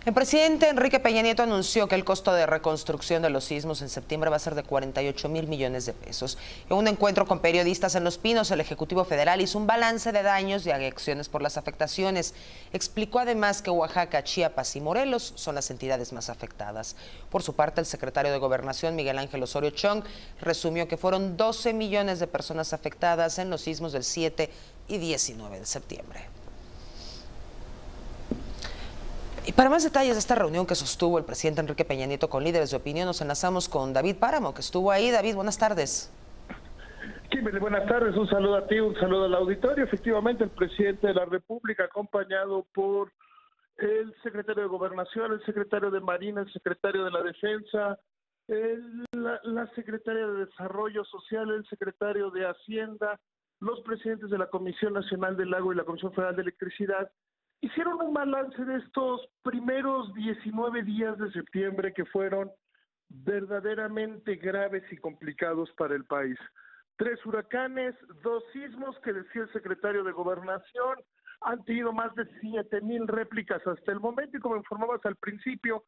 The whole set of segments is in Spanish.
El presidente Enrique Peña Nieto anunció que el costo de reconstrucción de los sismos en septiembre va a ser de 48,000 millones de pesos. En un encuentro con periodistas en Los Pinos, el Ejecutivo Federal hizo un balance de daños y acciones por las afectaciones. Explicó además que Oaxaca, Chiapas y Morelos son las entidades más afectadas. Por su parte, el secretario de Gobernación, Miguel Ángel Osorio Chong, resumió que fueron 12 millones de personas afectadas en los sismos del 7 y 19 de septiembre. Y para más detalles de esta reunión que sostuvo el presidente Enrique Peña Nieto con líderes de opinión, nos enlazamos con David Páramo, que estuvo ahí. David, buenas tardes. Kimberly, buenas tardes, un saludo a ti, un saludo al auditorio. Efectivamente, el presidente de la República, acompañado por el secretario de Gobernación, el secretario de Marina, el secretario de la Defensa, la secretaria de Desarrollo Social, el secretario de Hacienda, los presidentes de la Comisión Nacional del Agua y la Comisión Federal de Electricidad, hicieron un balance de estos primeros 19 días de septiembre que fueron verdaderamente graves y complicados para el país. 3 huracanes, 2 sismos que decía el secretario de Gobernación, han tenido más de 7,000 réplicas hasta el momento y como informabas al principio,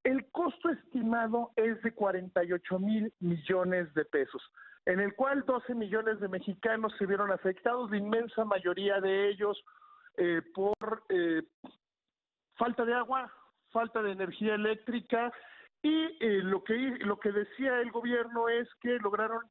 el costo estimado es de 48,000 millones de pesos, en el cual 12 millones de mexicanos se vieron afectados, la inmensa mayoría de ellos por falta de agua, falta de energía eléctrica y lo que decía el gobierno es que lograron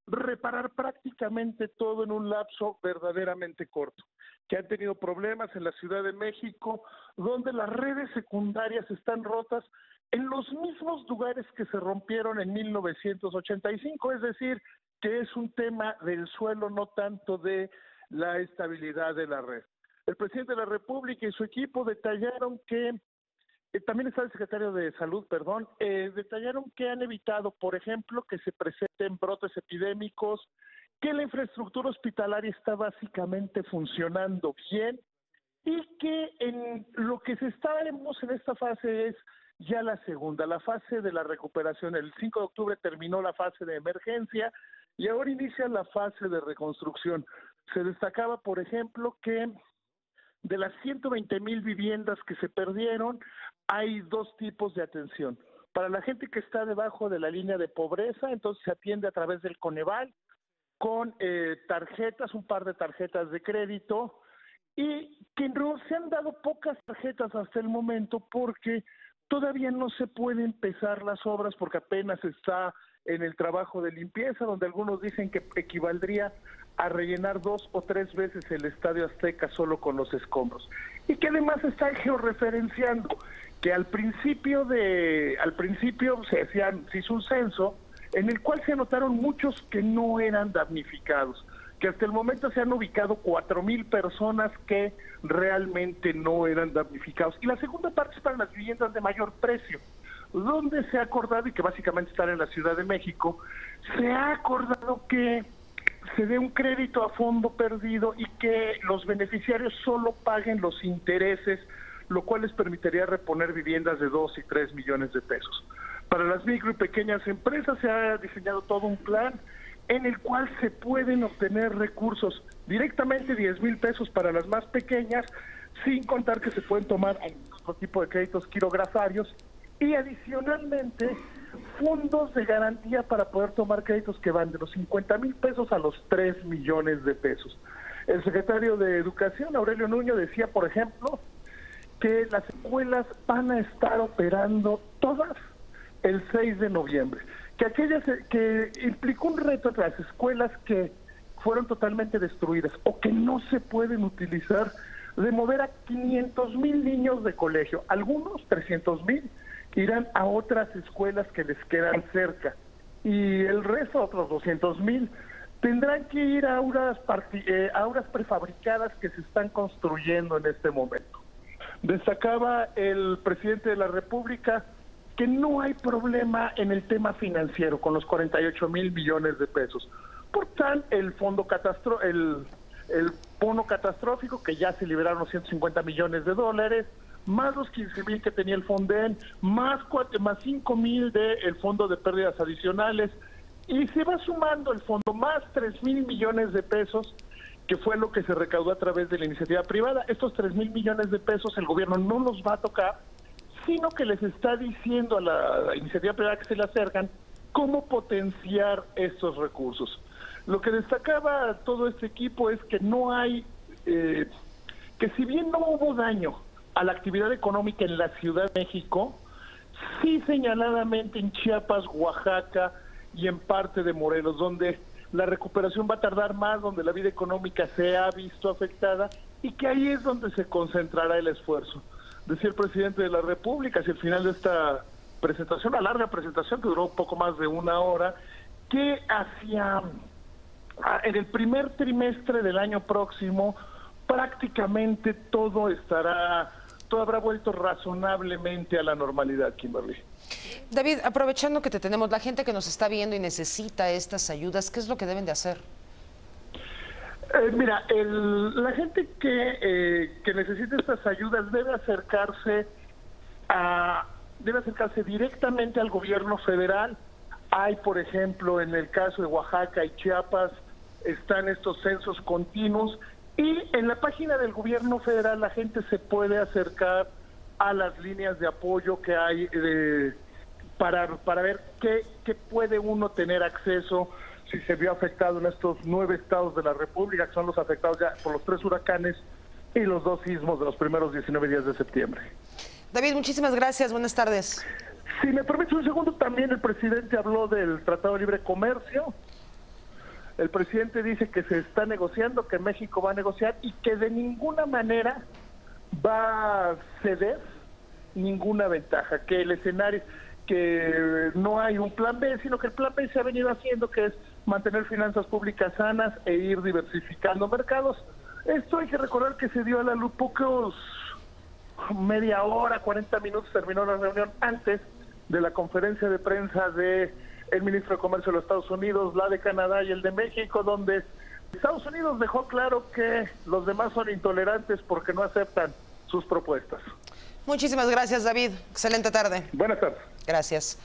reparar prácticamente todo en un lapso verdaderamente corto, que han tenido problemas en la Ciudad de México, donde las redes secundarias están rotas en los mismos lugares que se rompieron en 1985, es decir, que es un tema del suelo, no tanto de la estabilidad de la red. El presidente de la República y su equipo detallaron que, también está el secretario de Salud, detallaron que han evitado, por ejemplo, que se presenten brotes epidémicos, que la infraestructura hospitalaria está básicamente funcionando bien y que en lo que estaremos en esta fase es ya la segunda, la fase de la recuperación. El 5 de octubre terminó la fase de emergencia y ahora inicia la fase de reconstrucción. Se destacaba, por ejemplo, que de las 120,000 viviendas que se perdieron, hay 2 tipos de atención. Para la gente que está debajo de la línea de pobreza, entonces se atiende a través del Coneval, con tarjetas, un par de tarjetas de crédito, y que no se han dado pocas tarjetas hasta el momento porque todavía no se puede empezar las obras porque apenas está en el trabajo de limpieza, donde algunos dicen que equivaldría a rellenar 2 o 3 veces el Estadio Azteca solo con los escombros. Y que además está georreferenciando que al principio se hizo un censo en el cual se anotaron muchos que no eran damnificados, que hasta el momento se han ubicado 4,000 personas que realmente no eran damnificados. Y la segunda parte es para las viviendas de mayor precio, donde se ha acordado, y que básicamente están en la Ciudad de México, se ha acordado que se dé un crédito a fondo perdido y que los beneficiarios solo paguen los intereses, lo cual les permitiría reponer viviendas de 2 y 3 millones de pesos. Para las micro y pequeñas empresas se ha diseñado todo un plan en el cual se pueden obtener recursos directamente, 10,000 pesos para las más pequeñas, sin contar que se pueden tomar otro tipo de créditos quirografarios y adicionalmente fondos de garantía para poder tomar créditos que van de los 50,000 pesos a los 3 millones de pesos. El secretario de Educación, Aurelio Nuño, decía, por ejemplo, que las escuelas van a estar operando todas el 6 de noviembre, que aquellas que implicó un reto entre las escuelas que fueron totalmente destruidas o que no se pueden utilizar, de mover a 500,000 niños de colegio, algunos 300,000 irán a otras escuelas que les quedan cerca y el resto, otros 200,000, tendrán que ir a aulas prefabricadas que se están construyendo en este momento. Destacaba el presidente de la República que no hay problema en el tema financiero con los 48,000 millones de pesos. Por tal, el bono catastrófico, que ya se liberaron los 150 millones de dólares, más los 15,000 que tenía el Fonden, más 5,000 del Fondo de Pérdidas Adicionales, y se va sumando el fondo, más 3,000 millones de pesos, que fue lo que se recaudó a través de la iniciativa privada. Estos 3,000 millones de pesos el gobierno no los va a tocar, sino que les está diciendo a la iniciativa privada que se le acercan cómo potenciar estos recursos. Lo que destacaba todo este equipo es que no hay, que si bien no hubo daño a la actividad económica en la Ciudad de México, sí señaladamente en Chiapas, Oaxaca y en parte de Morelos, donde la recuperación va a tardar más, donde la vida económica se ha visto afectada y que ahí es donde se concentrará el esfuerzo. Decía el presidente de la República hacia el final de esta presentación, una larga presentación que duró poco más de una hora, que en el primer trimestre del año próximo prácticamente todo habrá vuelto razonablemente a la normalidad, Kimberly. David, aprovechando que te tenemos, la gente que nos está viendo y necesita estas ayudas, ¿qué es lo que deben de hacer? Mira, la gente que necesita estas ayudas debe acercarse directamente al gobierno federal. Hay, por ejemplo, en el caso de Oaxaca y Chiapas, están estos censos continuos, y en la página del gobierno federal la gente se puede acercar a las líneas de apoyo que hay para ver qué puede uno tener acceso si se vio afectado en estos 9 estados de la República, que son los afectados ya por los 3 huracanes y los 2 sismos de los primeros 19 días de septiembre. David, muchísimas gracias. Buenas tardes. Si me permite un segundo, también el presidente habló del Tratado de Libre Comercio. El presidente dice que se está negociando, que México va a negociar y que de ninguna manera va a ceder ninguna ventaja, que el escenario, que no hay un plan B, sino que el plan B se ha venido haciendo, que es mantener finanzas públicas sanas e ir diversificando mercados. Esto hay que recordar que se dio a la luz media hora, 40 minutos, terminó la reunión antes de la conferencia de prensa de el ministro de Comercio de los Estados Unidos, la de Canadá y el de México, donde Estados Unidos dejó claro que los demás son intolerantes porque no aceptan sus propuestas. Muchísimas gracias, David. Excelente tarde. Buenas tardes. Gracias.